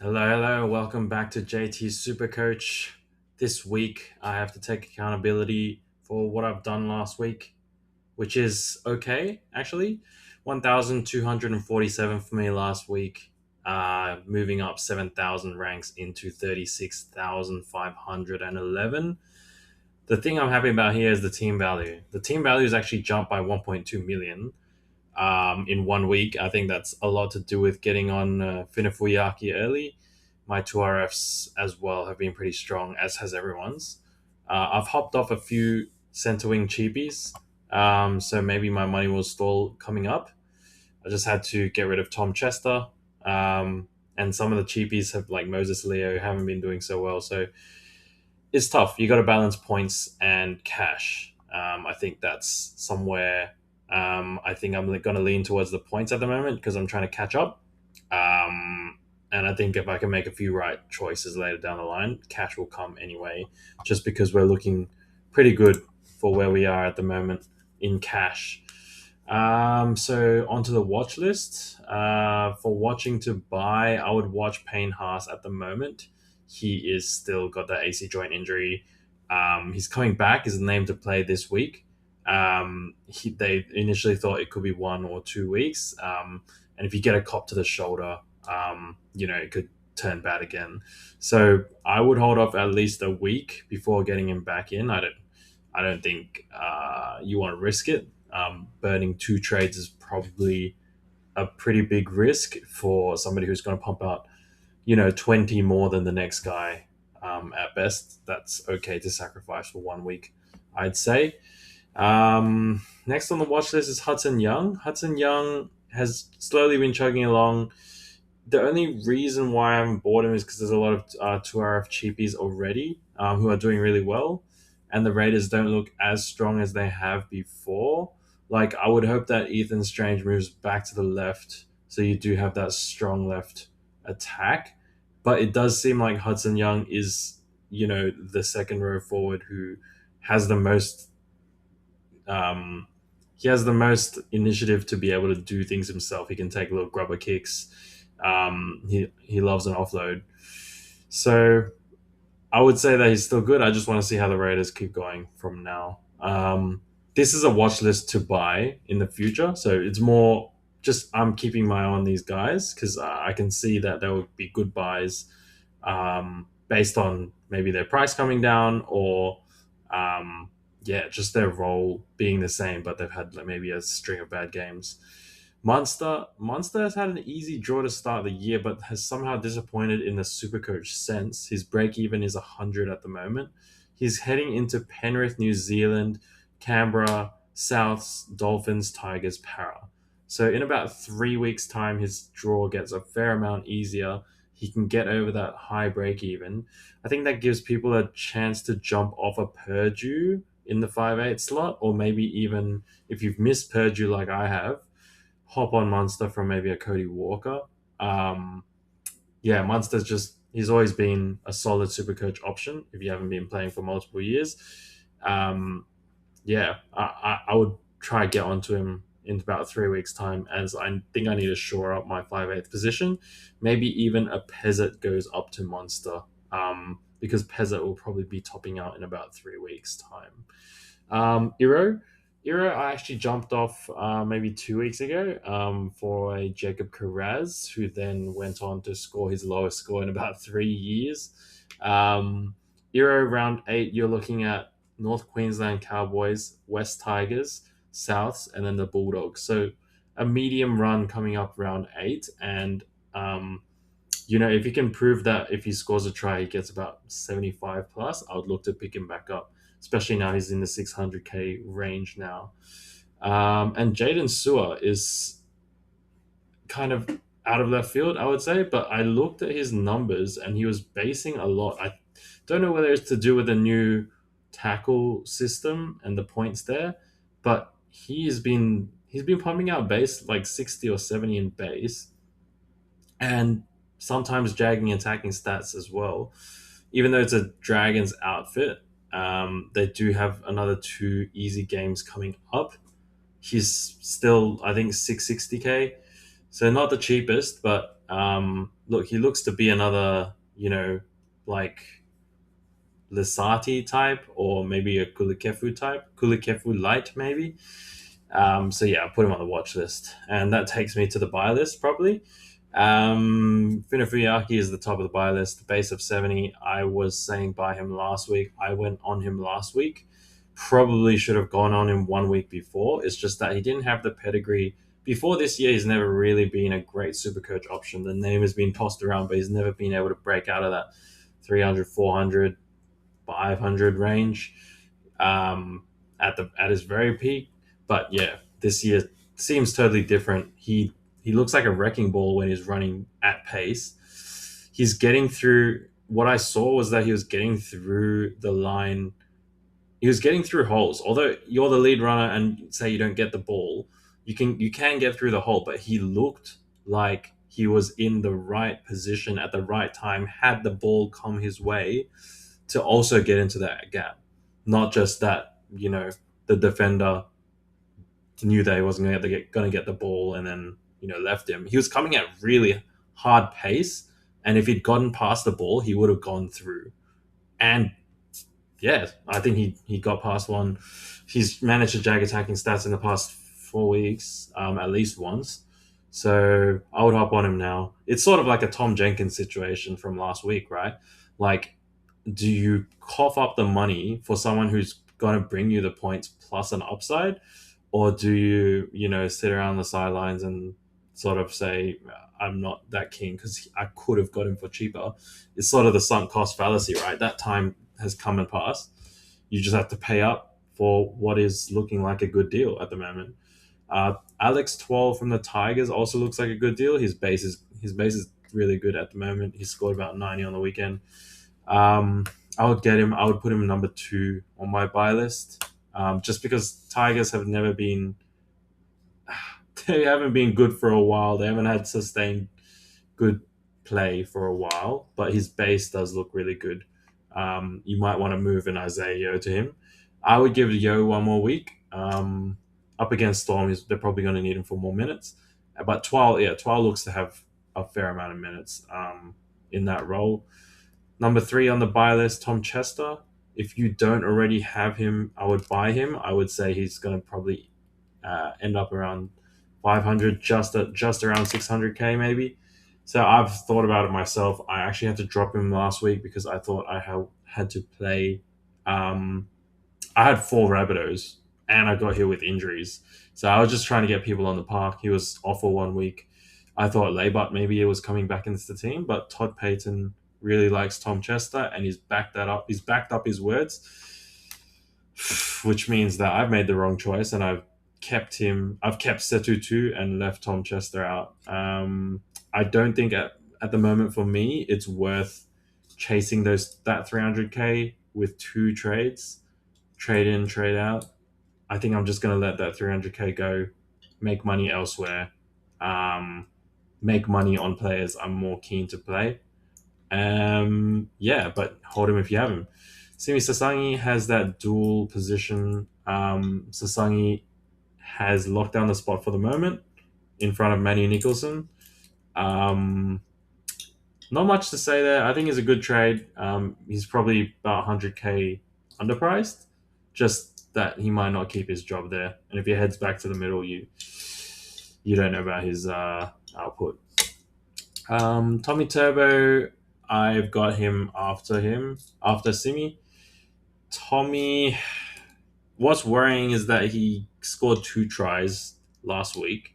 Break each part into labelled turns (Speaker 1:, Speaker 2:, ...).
Speaker 1: Hello, hello. Welcome back to JT's Supercoach. This week, I have to take accountability for what I've done last week, which is okay, actually. 1,247 for me last week, moving up 7,000 ranks into 36,511. The thing I'm happy about here is the team value. The team value has actually jumped by 1.2 million in 1 week. I think that's a lot to do with getting on Finefuiaki early. My two RFs as well have been pretty strong, as has everyone's. I've hopped off a few center wing cheapies, so maybe my money will stall coming up. I just had to get rid of Tom Chester, and some of the cheapies have like Moses Leo haven't been doing so well. So it's tough. You got to balance points and cash. I think that's somewhere. I think I'm going to lean towards the points at the moment because I'm trying to catch up. And I think if I can make a few right choices later down the line, cash will come anyway, just because we're looking pretty good for where we are at the moment in cash. So onto the watch list. For watching to buy, I would watch Payne Haas at the moment. He is still got that AC joint injury. He's coming back. He's named to play this week. They initially thought it could be 1 or 2 weeks. And if you get a cop to the shoulder, it could turn bad again. So I would hold off at least a week before getting him back in. I don't think you want to risk it. Burning two trades is probably a pretty big risk for somebody who's going to pump out, 20 more than the next guy. At best, that's okay to sacrifice for 1 week, I'd say. Next on the watch list is Hudson Young. Hudson Young has slowly been chugging along. The only reason why I haven't bought him is because there's a lot of 2RF cheapies already who are doing really well, and the Raiders don't look as strong as they have before. Like, I would hope that Ethan Strange moves back to the left so you do have that strong left attack. But it does seem like Hudson Young is, the second row forward who has the most um, he has the most initiative to be able to do things himself. He can take little grubber kicks. He loves an offload. So I would say that he's still good. I just want to see how the Raiders keep going from now. This is a watch list to buy in the future. So it's more just I'm keeping my eye on these guys because I can see that there will be good buys based on maybe their price coming down or just their role being the same, but they've had like, maybe a string of bad games. Monster has had an easy draw to start the year, but has somehow disappointed in the Supercoach sense. His break even is 100 at the moment. He's heading into Penrith, New Zealand, Canberra, Souths, Dolphins, Tigers, Para. So in about 3 weeks' time, his draw gets a fair amount easier. He can get over that high break even. I think that gives people a chance to jump off a Purdue in the 5-8 slot, or maybe even if you've missed Purdue like I have, hop on Munster from maybe a Cody Walker. Um, Munster's he's always been a solid super coach option if you haven't been playing for multiple years. Um, I would try to get onto him in about 3 weeks' time, as I think I need to shore up my 5/8 position. Maybe even a Pezzet goes up to Monster, because Pezzet will probably be topping out in about 3 weeks' time. Iro, I actually jumped off maybe 2 weeks ago for a Jacob Carraz, who then went on to score his lowest score in about 3 years. Iro round 8, you're looking at North Queensland Cowboys, West Tigers, Souths, and then the Bulldogs. So a medium run coming up round 8. And, if he can prove that if he scores a try, he gets about 75 plus, I would look to pick him back up, especially now he's in the 600K range now. And Jaden Sewer is kind of out of left field, I would say, but I looked at his numbers and he was basing a lot. I don't know whether it's to do with the new tackle system and the points there, but he's been pumping out base like 60 or 70 in base, and sometimes dragging attacking stats as well. Even though it's a Dragons outfit, they do have another two easy games coming up. He's still, I think, 660K. So not the cheapest, but Look, he looks to be another, like Lisati type, or maybe a Kulikefu type, Kulikefu light maybe. So yeah, I put him on the watch list, and that takes me to the buy list probably. Finefuiaki is the top of the buy list, the base of 70. I was saying buy him last week. I went on him last week. Probably should have gone on him 1 week before. It's just that he didn't have the pedigree. Before this year, he's never really been a great super coach option. The name has been tossed around, but he's never been able to break out of that 300, 400, 500 range at his very peak. But yeah, this year seems totally different. He looks like a wrecking ball when he's running at pace. He's getting through. What I saw was that he was getting through the line. He was getting through holes. Although you're the lead runner and say you don't get the ball, you can get through the hole. But he looked like he was in the right position at the right time. Had the ball come his way, to also get into that gap. Not just that, the defender knew that he wasn't going to get the ball and then, left him. He was coming at really hard pace. And if he'd gotten past the ball, he would have gone through. And yeah, I think he got past one. He's managed to jag attacking stats in the past 4 weeks, at least once. So I would hop on him now. It's sort of like a Tom Jenkins situation from last week, right? Like, do you cough up the money for someone who's going to bring you the points plus an upside, or do you sit around the sidelines and sort of say I'm not that keen because I could have got him for cheaper? It's sort of the sunk cost fallacy, right? That time has come and passed. You just have to pay up for what is looking like a good deal at the moment. Alex 12 from the Tigers also looks like a good deal. His base is really good at the moment. He scored about 90 on the weekend. Um, I would get him. I would put him number 2 on my buy list, just because Tigers have never been. They haven't been good for a while. They haven't had sustained good play for a while, but his base does look really good. You might want to move an Isaiah Yo to him. I would give Yo one more week. Up against Storm, they're probably going to need him for more minutes. But Twal looks to have a fair amount of minutes in that role. Number 3 on the buy list, Tom Chester. If you don't already have him, I would buy him. I would say he's going to probably end up around 500, just around 600k maybe. So I've thought about it myself. I actually had to drop him last week because I thought I had to play. I had 4 Rabbitohs and I got hit with injuries. So I was just trying to get people on the park. He was off for 1 week. I thought Laybut maybe it was coming back into the team, but Todd Payton really likes Tom Chester and he's backed that up. He's backed up his words, which means that I've made the wrong choice and I've kept Setu 2 and left Tom Chester out. I don't think at the moment for me it's worth chasing that 300k with 2 trades, trade in, trade out. I think I'm just going to let that 300k go, make money elsewhere, make money on players I'm more keen to play. Yeah, but hold him if you have him. Simi Sasangi has that dual position. Sasangi has locked down the spot for the moment in front of Manny Nicholson. Not much to say there. I think it's a good trade. He's probably about 100k underpriced. Just that he might not keep his job there. And if he heads back to the middle, you don't know about his output. Tommy Turbo, I've got him after Simi. Tommy, what's worrying is that he scored 2 tries last week.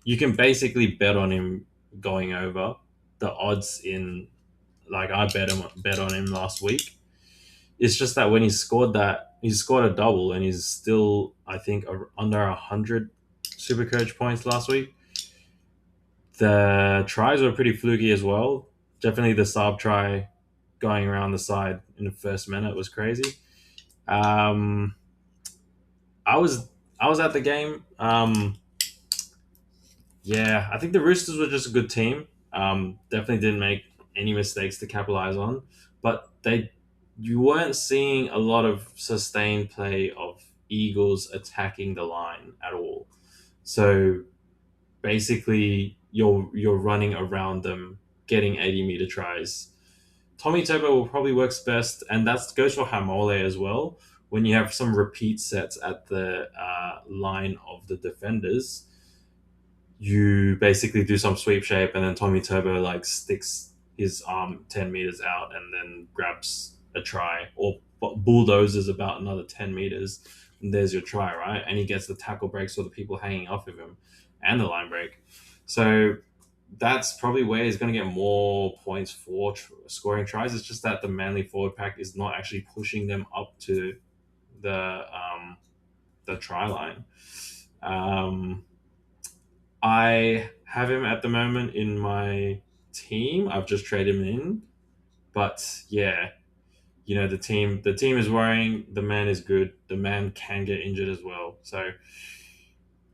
Speaker 1: You can basically bet on him going over. The odds in, like, I bet on him last week. It's just that when he scored a double and he's still, I think, under 100 Supercoach points last week. The tries were pretty fluky as well. Definitely the sub try going around the side in the first minute was crazy. I was at the game. Yeah, I think the Roosters were just a good team. Definitely didn't make any mistakes to capitalize on, but you weren't seeing a lot of sustained play of Eagles attacking the line at all. So basically, you're running around them, getting 80-meter tries. Tommy Turbo will probably works best, and that goes for Hamole as well. When you have some repeat sets at the line of the defenders, you basically do some sweep shape, and then Tommy Turbo like sticks his arm 10 meters out, and then grabs a try, or bulldozes about another 10 meters, and there's your try, right? And he gets the tackle breaks for the people hanging off of him, and the line break. So that's probably where he's going to get more points for scoring tries. It's just that the Manly forward pack is not actually pushing them up to the try line. Um, I have him at the moment in my team. I've just traded him in, but yeah, the team is worrying. The man is good. The man can get injured as well. So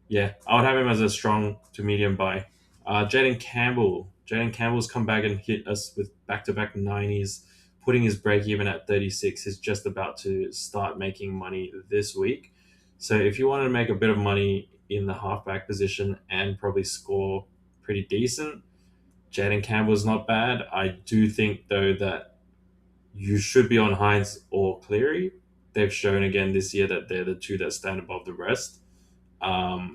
Speaker 1: yeah, I would have him as a strong to medium buy. Jaden Campbell. Jaden Campbell's come back and hit us with back-to-back 90s, putting his break even at 36. He's just about to start making money this week. So if you wanted to make a bit of money in the halfback position and probably score pretty decent, Jaden Campbell's not bad. I do think though that you should be on Hines or Cleary. They've shown again this year that they're the two that stand above the rest.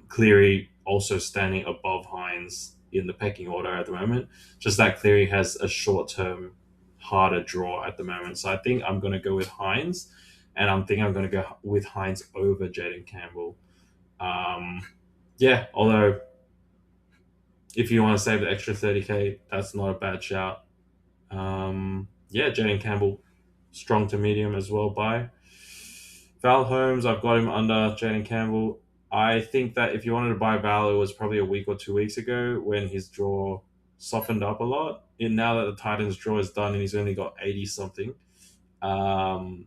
Speaker 1: Cleary also standing above Hines in the pecking order at the moment. Just that Cleary has a short term harder draw at the moment. So I think I'm going to go with Hines, and I'm thinking I'm going to go with Hines over Jaden Campbell. Um, yeah, although if you want to save the extra 30K, that's not a bad shout. Yeah, Jaden Campbell, strong to medium as well by. Val Holmes, I've got him under Jaden Campbell. I think that if you wanted to buy Val, it was probably a week or 2 weeks ago when his draw softened up a lot. And now that the Titans' draw is done and he's only got 80 something, um,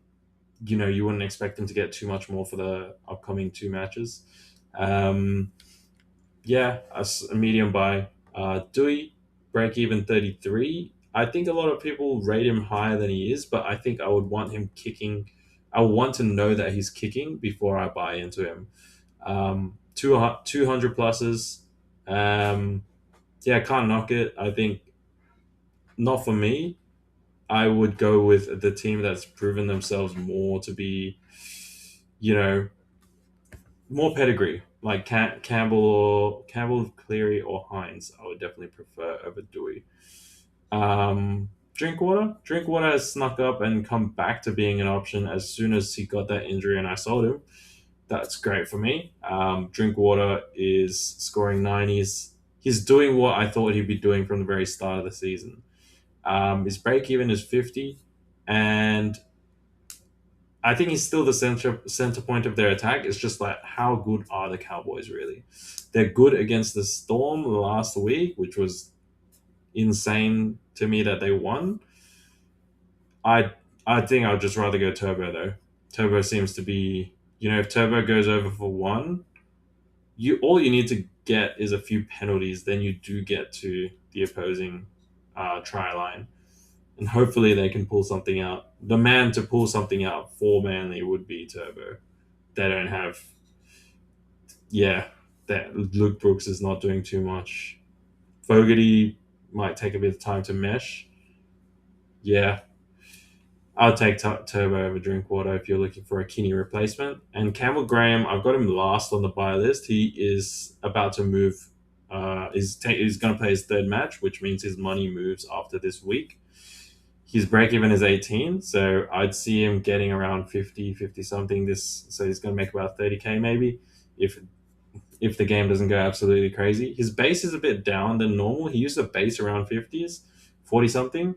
Speaker 1: you wouldn't expect him to get too much more for the upcoming two matches. Um, yeah, a medium buy. Dewey, break even 33. I think a lot of people rate him higher than he is, but I think I would want him kicking. I would want to know that he's kicking before I buy into him. 200 pluses. Yeah, can't knock it. I think not for me. I would go with the team that's proven themselves more to be, you know, more pedigree, like Campbell, Cleary, or Hines. I would definitely prefer over Dewey. Drinkwater. Drinkwater has snuck up and come back to being an option as soon as he got that injury and I sold him. That's great for me. Drinkwater is scoring 90s. He's doing what I thought he'd be doing from the very start of the season. His break even is 50, and I think he's still the center point of their attack. It's just like, how good are the Cowboys really? They're good against the Storm last week, which was insane to me that they won. I I think I'd just rather go Turbo though. Turbo seems to be, if Turbo goes over for one, all you need to get is a few penalties. Then you do get to the opposing try line, and hopefully they can pull something out. The man to pull something out for Manly would be Turbo. They don't have, yeah, that Luke Brooks is not doing too much. Fogarty might take a bit of time to mesh. Yeah, I'll take Turbo over Drinkwater if you're looking for a Kinney replacement. And Campbell Graham, I've got him last on the buy list. He is about to move. He's going to play his third match, which means his money moves after this week. His break even is 18, so I'd see him getting around 50 something. So he's going to make about 30K maybe if the game doesn't go absolutely crazy. His base is a bit down than normal. He used a base around 50s, 40 something.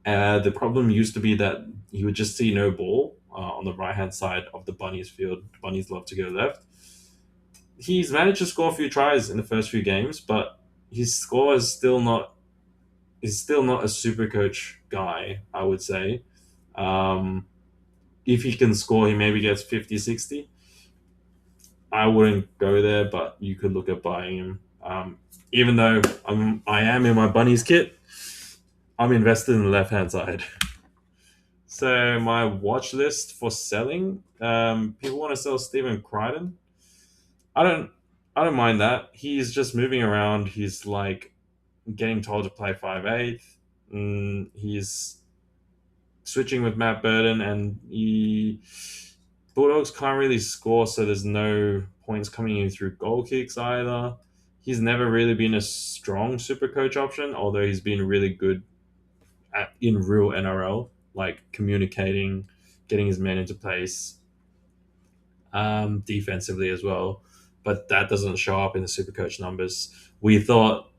Speaker 1: The problem used to be that he would just see no ball on the right hand side of the Bunnies field. Bunnies love to go left. He's managed to score a few tries in the first few games, but his score is still not a super coach guy, I would say. If he can score, he maybe gets 50, 60. I wouldn't go there, but you could look at buying him. Even though I am in my Bunnies kit, I'm invested in the left hand side. So my watch list for selling, people want to sell Stephen Crichton. I don't. I don't mind that. He's just moving around. He's like getting told to play 5/8. He's switching with Matt Burton, and Bulldogs can't really score, so there's no points coming in through goal kicks either. He's never really been a strong super coach option, although he's been really good in real NRL, like communicating, getting his men into place, defensively as well. But that doesn't show up in the super coach numbers. We thought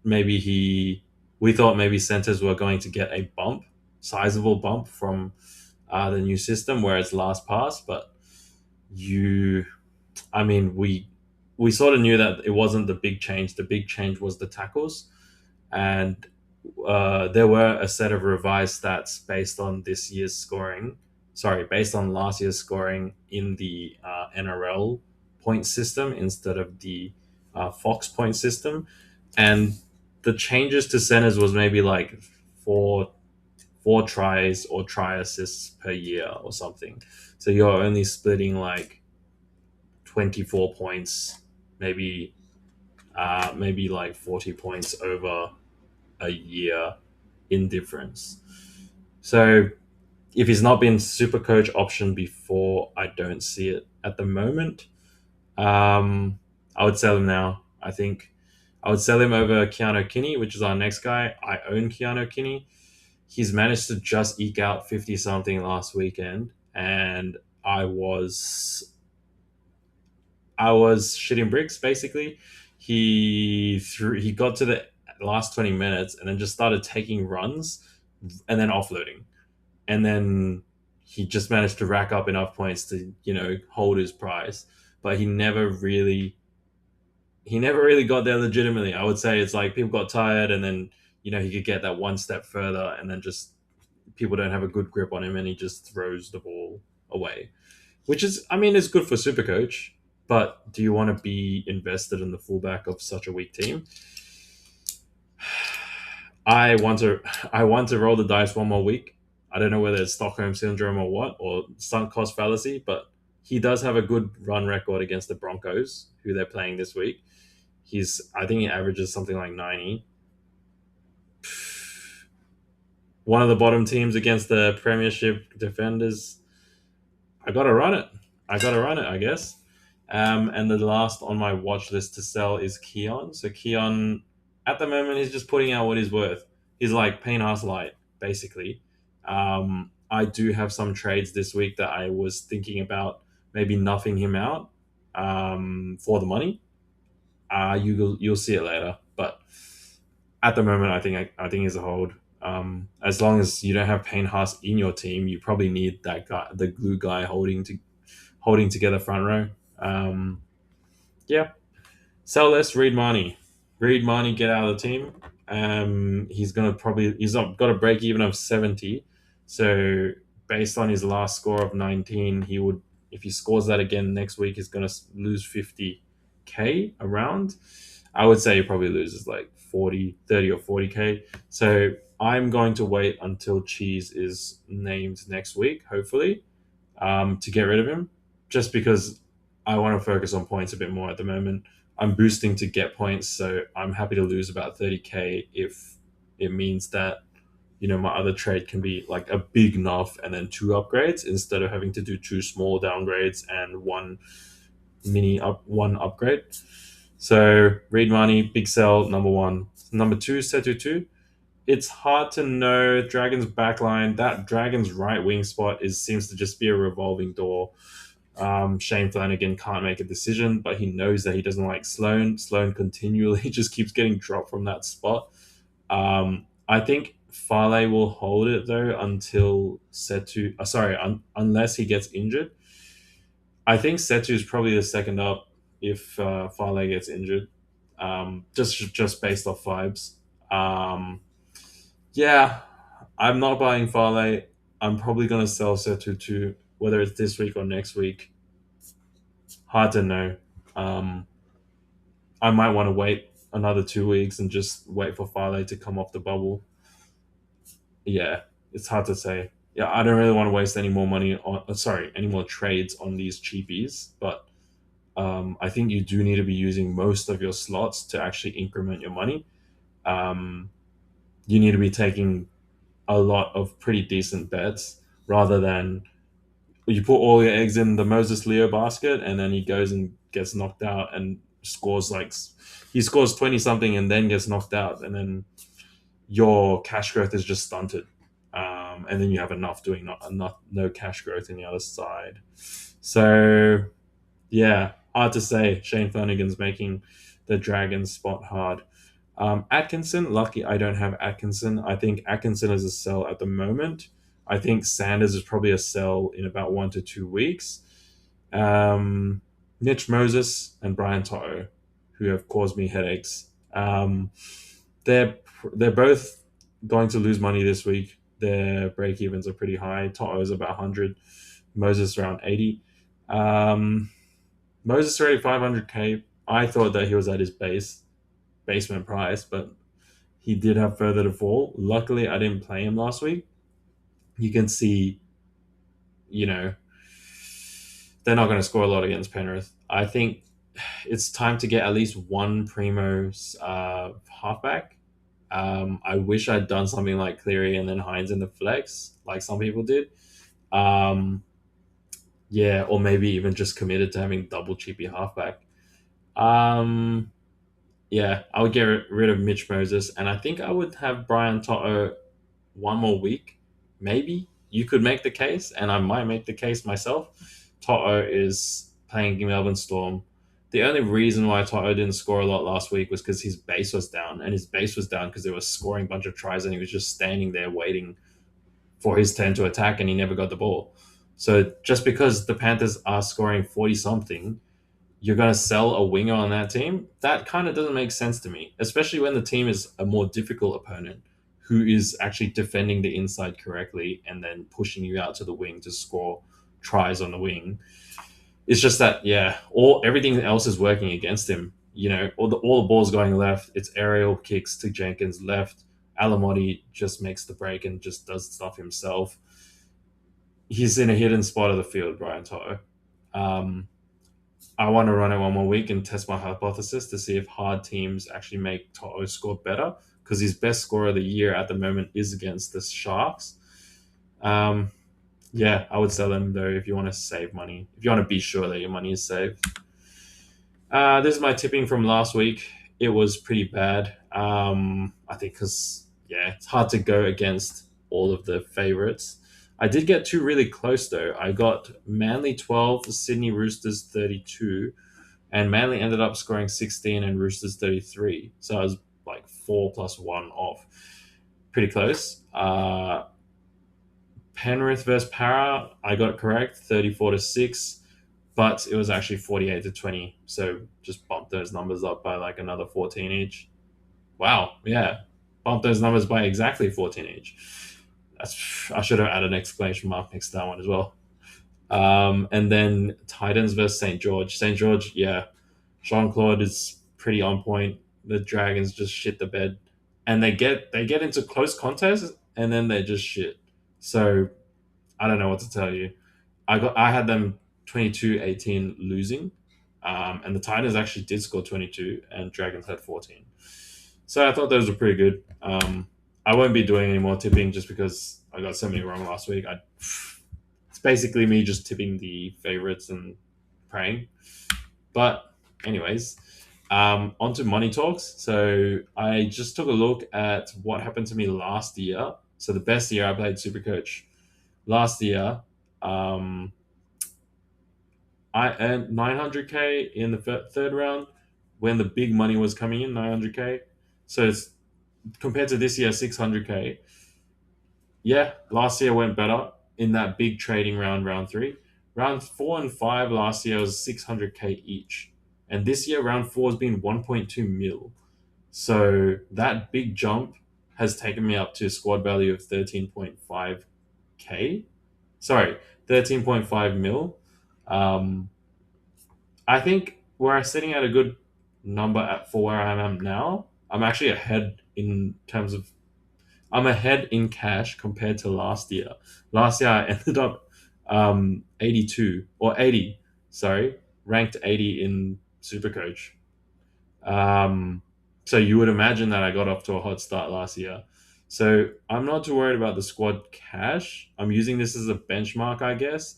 Speaker 1: maybe he, we thought maybe centers were going to get a bump, sizable bump from the new system where it's last pass, but you I mean, we sort of knew that it wasn't the big change. The big change was the tackles, and there were a set of revised stats based on this year's scoring. Sorry, based on last year's scoring in the NRL point system instead of the Fox point system, and the changes to centers was maybe like four four tries or try assists per year or something. So you're only splitting like 24 points, maybe maybe like 40 points over a year in difference. So if he's not been super coach option before, I don't see it at the moment. I would sell him now. I think I would sell him over Keanu Kinney, which is our next guy. I own Keanu Kinney. He's managed to just eke out 50 something last weekend, and I was I was shitting bricks basically. He got to the last 20 minutes and then just started taking runs and then offloading. And then he just managed to rack up enough points to, hold his prize. But he never really got there legitimately. I would say it's like people got tired and then, he could get that one step further and then just people don't have a good grip on him and he just throws the ball away. Which is, I mean, it's good for Supercoach, but do you want to be invested in the fullback of such a weak team? I want to I want to roll the dice one more week. I don't know whether it's Stockholm syndrome or what, or sunk cost fallacy, but he does have a good run record against the Broncos, who they're playing this week. I think he averages something like 90. One of the bottom teams against the Premiership defenders. I gotta run it. I guess. And the last on my watch list to sell is Keon. So Keon, at the moment, he's just putting out what he's worth. He's like Payne Haas light, basically. I do have some trades this week that I was thinking about maybe nuffing him out for the money. You'll see it later, but at the moment, I think he's a hold. As long as you don't have Payne Haas in your team, you probably need that guy, the glue guy, holding together front row. Yeah, sell less. Read Marnie, get out of the team. He's got a break even of 70. So based on his last score of 19, he would, if he scores that again next week, he's gonna lose 50K around. I would say he probably loses like 40, 30 or 40K. So I'm going to wait until Cheese is named next week, hopefully, to get rid of him, just because I want to focus on points a bit more at the moment. I'm boosting to get points, so I'm happy to lose about 30K if it means that my other trade can be like a big nuff and then two upgrades instead of having to do two small downgrades and one upgrade. So Reed Money, big sell, number one. Number two, Setu two. It's hard to know Dragon's backline. That Dragon's right wing spot seems to just be a revolving door. Shane Flanagan can't make a decision, but he knows that he doesn't like Sloan. Sloan continually just keeps getting dropped from that spot. I think Farley will hold it though until Setu. Unless he gets injured. I think Setu is probably the second up if Farley gets injured. Just based off vibes. Yeah, I'm not buying Farley. I'm probably gonna sell Setu too, whether it's this week or next week. Hard to know. Um, I might want to wait another 2 weeks and just wait for Farley to come off the bubble. Yeah, it's hard to say. Yeah, I don't really want to waste any more money on. Sorry, any more trades on these cheapies. But I think you do need to be using most of your slots to actually increment your money. Um, you need to be taking a lot of pretty decent bets rather than you put all your eggs in the Moses Leo basket and then he goes and gets knocked out and scores like he scores 20 something and then gets knocked out and then your cash growth is just stunted. And then you have enough doing not no cash growth in the other side. So yeah, hard to say. Shane Flanagan's making the Dragons spot hard. Atkinson, lucky I don't have Atkinson. I think Atkinson is a sell at the moment. I think Sanders is probably a sell in about 1 to 2 weeks. Um, Mitch Moses and Brian Toto, who have caused me headaches. They're they're both going to lose money this week. Their break evens are pretty high. Toto is about 100, Moses around 80. Um, Moses already 500k. I thought that he was at his basement price, but he did have further to fall. Luckily, I didn't play him last week. You can see, you know, they're not going to score a lot against Penrith. I think it's time to get at least one primo halfback. I wish I'd done something like Cleary and then Hines in the flex, like some people did. Um, yeah, or maybe even just committed to having double cheapy halfback. Um, yeah, I would get rid of Mitch Moses, and I think I would have Brian Toto one more week. Maybe you could make the case, and I might make the case myself. Toto is playing Melbourne Storm. The only reason why Toto didn't score a lot last week was because his base was down, and his base was down because they were scoring a bunch of tries, and he was just standing there waiting for his turn to attack, and he never got the ball. So just because the Panthers are scoring 40 something, you're going to sell a winger on that team? That kind of doesn't make sense to me, especially when the team is a more difficult opponent who is actually defending the inside correctly and then pushing you out to the wing to score tries on the wing. It's just that, yeah, all everything else is working against him. You know, all the balls going left. It's aerial kicks to Jenkins left. Alamotti just makes the break and just does stuff himself. He's in a hidden spot of the field, Brian Toto. Um, I want to run it one more week and test my hypothesis to see if hard teams actually make Toto score better because his best score of the year at the moment is against the Sharks. Um, yeah, I would sell him though if you want to save money. If you want to be sure that your money is saved. This is my tipping from last week. It was pretty bad. I think because yeah, it's hard to go against all of the favorites. I did get two really close though. I got Manly 12, Sydney Roosters 32, and Manly ended up scoring 16 and Roosters 33. So I was like 4+1 off. Pretty close. Penrith versus Para, I got correct 34-6, but it was actually 48-20. So just bumped those numbers up by like another 14 each. Wow, yeah, bumped those numbers by exactly 14 each. I should have added an exclamation mark next to that one as well. And then Titans versus St. George. St. George, yeah, Jean Claude is pretty on point. The Dragons just shit the bed, and they get into close contests, and then they just shit. So I don't know what to tell you. I had them 22-18 losing, and the Titans actually did score 22, and Dragons had 14. So I thought those were pretty good. I won't be doing any more tipping just because I got so many wrong last week. It's basically me just tipping the favorites and praying. But anyways, on to money talks. So I just took a look at what happened to me last year. So the best year I played Supercoach last year. Um, I earned 900k in the third round when the big money was coming in, 900k. So it's compared to this year, 600k. Yeah, last year went better in that big trading round, round three. Round four and five last year was 600k each. And this year, round four has been 1.2 mil. So that big jump has taken me up to a squad value of 13.5k. Sorry, 13.5 mil. Um, I think we're sitting at a good number for where I am now. I'm actually ahead in terms of I'm ahead in cash compared to last year. Last year I ended up 82 or 80, sorry, ranked 80 in Supercoach. Um, so you would imagine that I got off to a hot start last year. So I'm not too worried about the squad cash. I'm using this as a benchmark, I guess.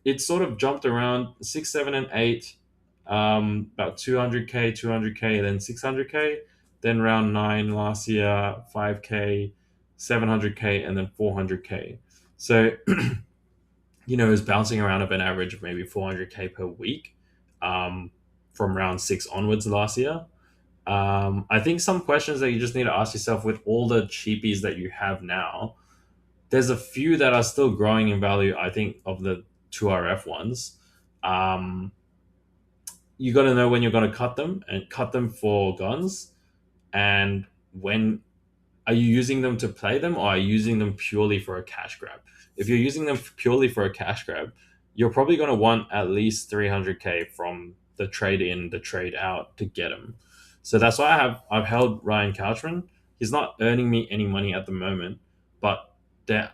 Speaker 1: It sort of jumped around 6, 7, and 8, about 200k, 200k, then 600k, then round 9 last year, 5k, 700k, and then 400k. So it was bouncing around of an average of maybe 400k per week, um, from round 6 onwards last year. I think some questions that you just need to ask yourself with all the cheapies that you have now, there's a few that are still growing in value, I think, of the 2RF ones. Um, you got to know when you're going to cut them and cut them for guns, and when are you using them to play them, or are you using them purely for a cash grab? If you're using them purely for a cash grab, you're probably going to want at least 300k from the trade in, the trade out to get them. So that's why I've held Ryan Couchman. He's not earning me any money at the moment, but there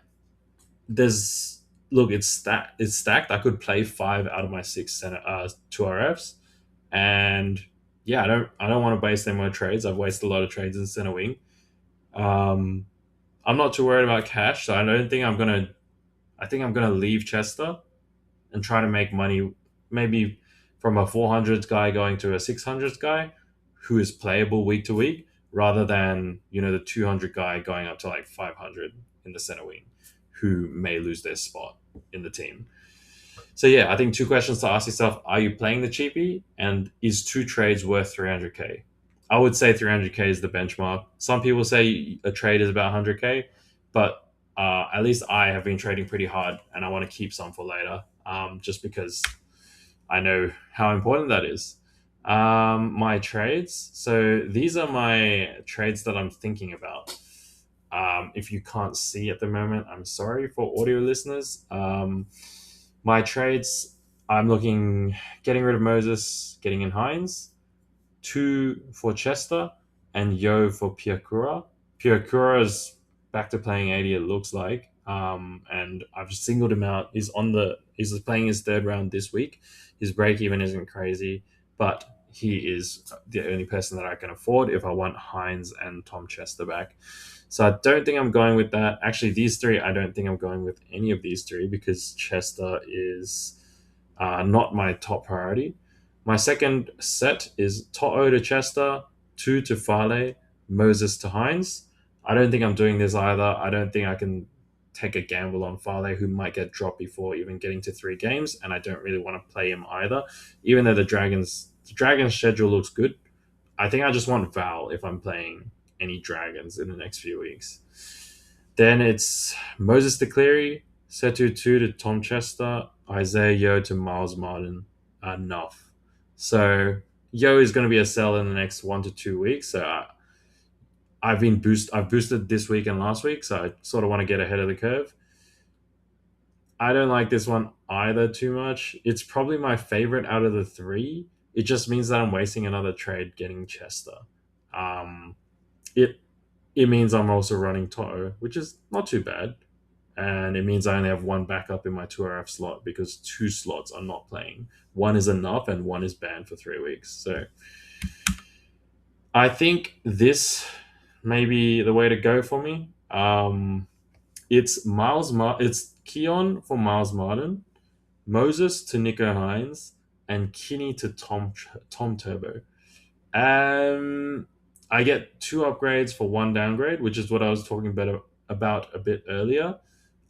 Speaker 1: there's look, it's stacked. I could play 5 out of my 6 2RFs, and yeah, I don't want to waste any more trades. I've wasted a lot of trades in center wing. Um, I'm not too worried about cash, so I don't think I'm gonna. I think I'm gonna leave Chester and try to make money, maybe from a 400s guy going to a 600s guy, who is playable week to week, rather than the 200 guy going up to like 500 in the center wing, who may lose their spot in the team. So yeah, I think two questions to ask yourself: are you playing the cheapie, and is 2 trades worth 300k? I would say 300k is the benchmark. Some people say a trade is about 100k, but at least I have been trading pretty hard, and I want to keep some for later, just because I know how important that is. My trades. So these are my trades that I'm thinking about. If you can't see at the moment, I'm sorry for audio listeners. My trades, I'm looking getting rid of Moses, getting in Hines, two for Chester, and Yo for Piakura. Piakura is back to playing 80, it looks like. And I've just singled him out. He's playing his third round this week. His break even isn't crazy, but he is the only person that I can afford if I want Hines and Tom Chester back. So I don't think I'm going with that. Actually, these three, I don't think I'm going with any of these three, because Chester is not my top priority. My second set is To'o to Chester, two to Fale, Moses to Hines. I don't think I'm doing this either. I don't think I can take a gamble on Fale, who might get dropped before even getting to 3 games, and I don't really want to play him either. Even though the Dragons schedule looks good, I think I just want Val if I'm playing any Dragons in the next few weeks. Then it's Moses to Cleary, Setu 2 to Tom Chester, Isaiah Yo to Miles Martin, enough. So Yo is going to be a sell in the next 1 to 2 weeks. So I've boosted this week and last week, so I sort of want to get ahead of the curve. I don't like this one either too much. It's probably my favorite out of the three. It just means that I'm wasting another trade getting Chester. Um, it it means I'm also running Toto, which is not too bad. And it means I only have one backup in my 2RF slot, because 2 slots are not playing. One is enough, and one is banned for 3 weeks. So I think this may be the way to go for me. It's Keon for Miles Martin, Moses to Nico Hines, and Kinney to Tom Turbo. I get 2 upgrades for 1 downgrade, which is what I was talking about a bit earlier.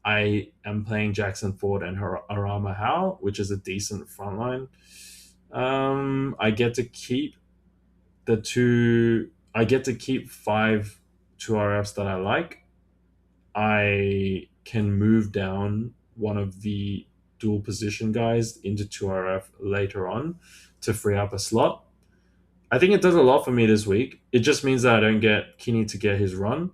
Speaker 1: I am playing Jackson Ford and Arama Howe, which is a decent frontline. I get to keep the two. I get to keep 5 2RFs that I like. I can move down one of the dual position guys into 2RF later on to free up a slot. I think it does a lot for me this week. It just means that I don't get Kinney to get his run.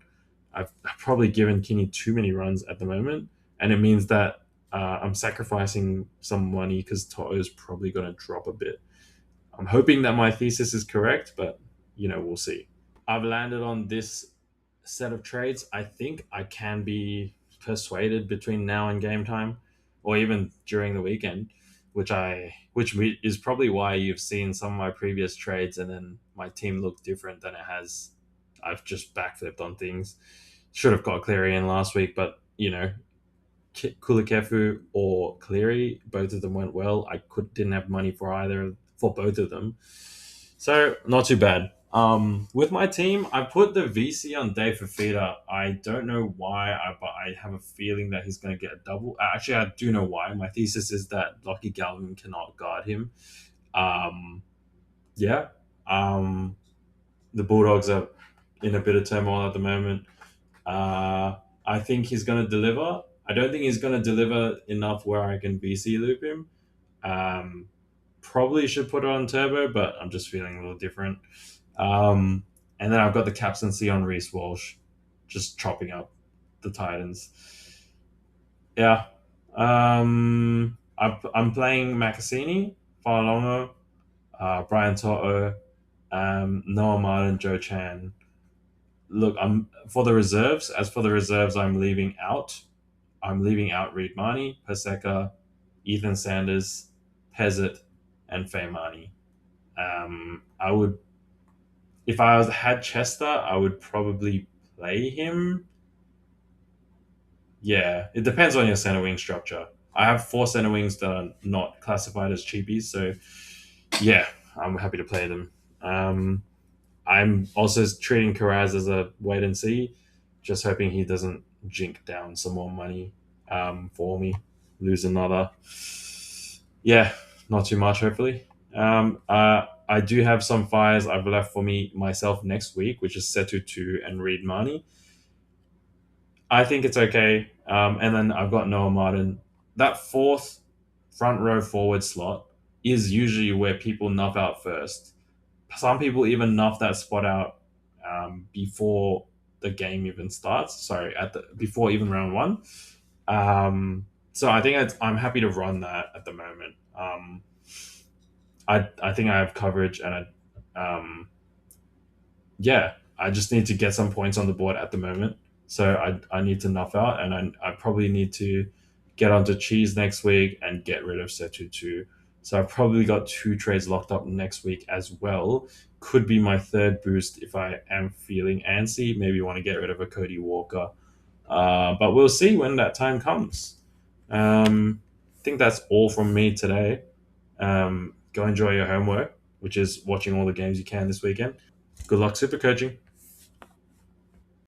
Speaker 1: I've probably given Kinney too many runs at the moment, and it means that I'm sacrificing some money, because Toto is probably going to drop a bit. I'm hoping that my thesis is correct, but we'll see. I've landed on this set of trades. I think I can be persuaded between now and game time, or even during the weekend. which is probably why you've seen some of my previous trades, and then my team look different than it has. I've just backflipped on things. Should have got Cleary in last week, but Kulikefu or Cleary, both of them went well. I didn't have money for either for both of them, so not too bad. With my team, I put the VC on Dave Fafita. I don't know why, but I have a feeling that he's going to get a double. Actually, I do know why. My thesis is that Lockie Galvin cannot guard him. Um, yeah. Um, the Bulldogs are in a bit of turmoil at the moment. I think he's going to deliver. I don't think he's going to deliver enough where I can VC loop him. Um, Probably should put it on turbo, but I'm just feeling a little different. And then I've got the captaincy on Reese Walsh, just chopping up the Titans. Yeah. I'm playing Makasini, Farlongo, Brian Toto, Noah Martin, Joe Chan. Look, I'm for the reserves. As for the reserves, I'm leaving out. I'm leaving out Reed Marnie, Paseka, Ethan Sanders, Pezzett, and Faymani. I would, if had Chester, I would probably play him. Yeah, it depends on your center wing structure. I have four center wings that are not classified as cheapies, so yeah, I'm happy to play them. Um, I'm also treating Karaz as a wait and see, just hoping he doesn't jink down some more money for me, lose another. Yeah, not too much, hopefully. I do have some fires I've left for me myself next week, which is Setu 2 and Reed Marnie. I think it's okay. And then I've got Noah Martin. That fourth front row forward slot is usually where people nuff out first. Some people even nuff that spot out before the game even starts. Sorry, before even round one. So I think I'm happy to run that at the moment. I think I have coverage, and yeah, I just need to get some points on the board at the moment. So I need to nuff out, and I probably need to get onto Cheese next week and get rid of Setu too. So I've probably got two trades locked up next week as well. Could be my third boost if I am feeling antsy. Maybe want to get rid of a Cody Walker. But we'll see when that time comes. I think that's all from me today. Go enjoy your homework, which is watching all the games you can this weekend. Good luck super coaching.